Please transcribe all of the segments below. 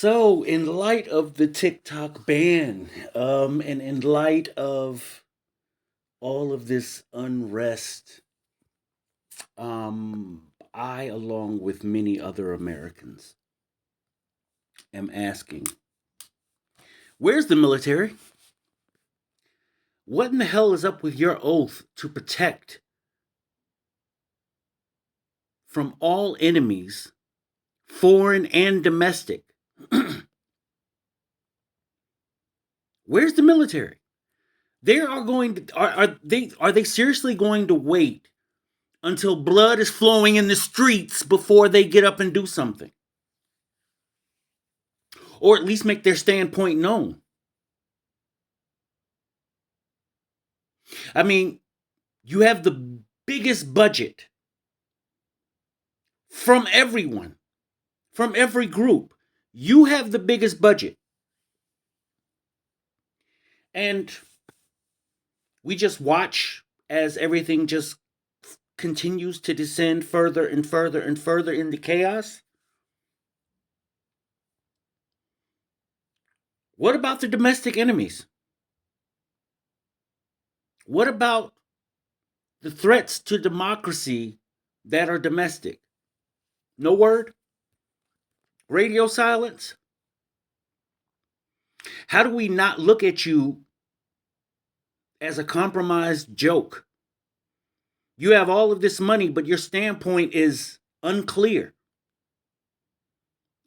So, in light of the TikTok ban, and in light of all of this unrest, I, along with many other Americans, am asking, where's the military? What in the hell is up with your oath to protect from all enemies, foreign and domestic? Where's the military? They are going to are they seriously going to wait until blood is flowing in the streets before they get up and do something, or at least make their standpoint known? I mean, you have the biggest budget from everyone, from every group. You have the biggest budget, and we just watch as everything just continues to descend further and further and further into chaos. What about the domestic enemies? What about the threats to democracy that are domestic? No word? Radio silence? How do we not look at you as a compromised joke? You have all of this money, but your standpoint is unclear.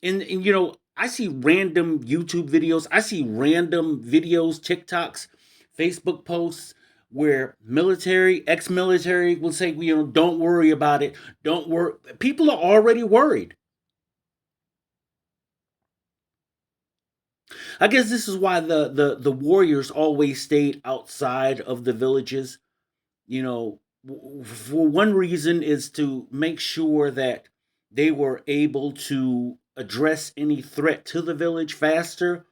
And I see random YouTube videos, I see random videos, TikToks, Facebook posts where ex-military will say, don't worry about it. Don't worry. People are already worried. I guess this is why the warriors always stayed outside of the villages. For one reason is to make sure that they were able to address any threat to the village faster.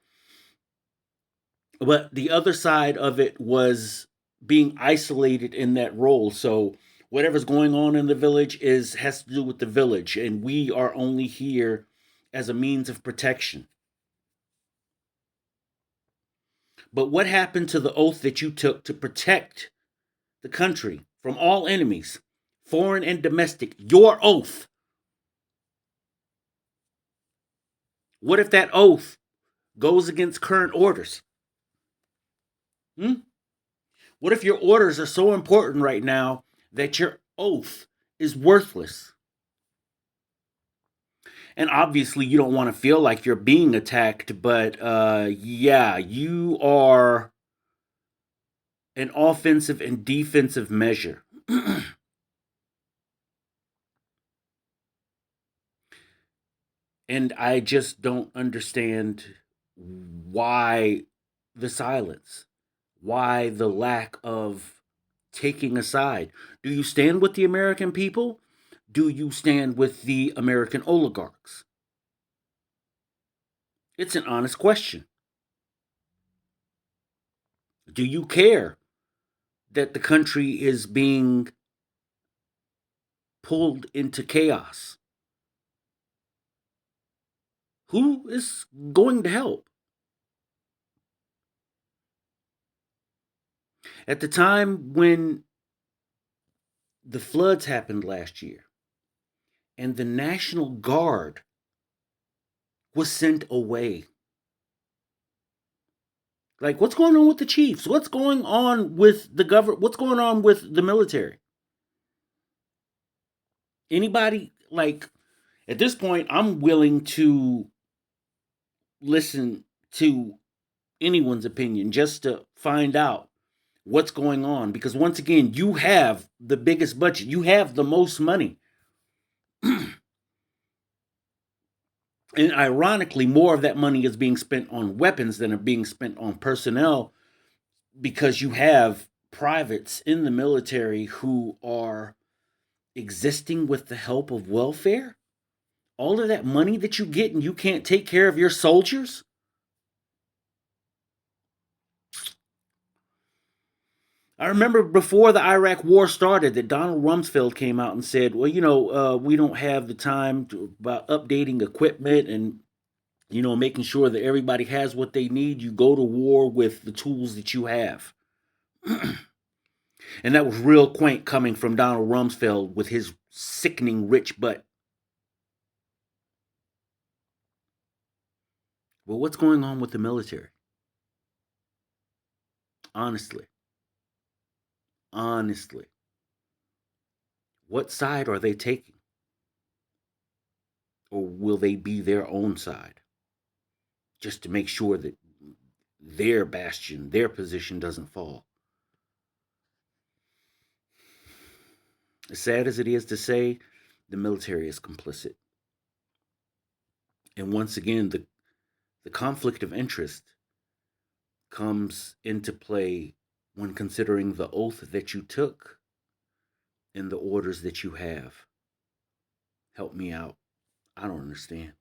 But the other side of it was being isolated in that role. So whatever's going on in the village has to do with the village, and we are only here as a means of protection. But what happened to the oath that you took to protect the country from all enemies, foreign and domestic? Your oath. What if that oath goes against current orders? What if your orders are so important right now that your oath is worthless? And obviously, you don't want to feel like you're being attacked, but yeah, you are an offensive and defensive measure. And I just don't understand why the silence, why the lack of taking a side. Do you stand with the American people? Do you stand with the American oligarchs? It's an honest question. Do you care that the country is being pulled into chaos? Who is going to help? At the time when the floods happened last year and the National Guard was sent away, like, what's going on with the chiefs? What's going on with the government? What's going on with the military? Anybody, like, at this point, I'm willing to listen to anyone's opinion just to find out what's going on, because once again, you have the biggest budget, you have the most money. And ironically, more of that money is being spent on weapons than are being spent on personnel, because you have privates in the military who are existing with the help of welfare. All of that money that you get, and you can't take care of your soldiers. I remember before the Iraq war started that Donald Rumsfeld came out and said, well, we don't have the time about updating equipment, and making sure that everybody has what they need. You go to war with the tools that you have. And that was real quaint coming from Donald Rumsfeld with his sickening rich butt. Well, what's going on with the military? Honestly. Honestly. What side are they taking? Or will they be their own side? Just to make sure that their bastion, their position doesn't fall. As sad as it is to say, the military is complicit. And once again, the conflict of interest comes into play when considering the oath that you took and the orders that you have. Help me out. I don't understand.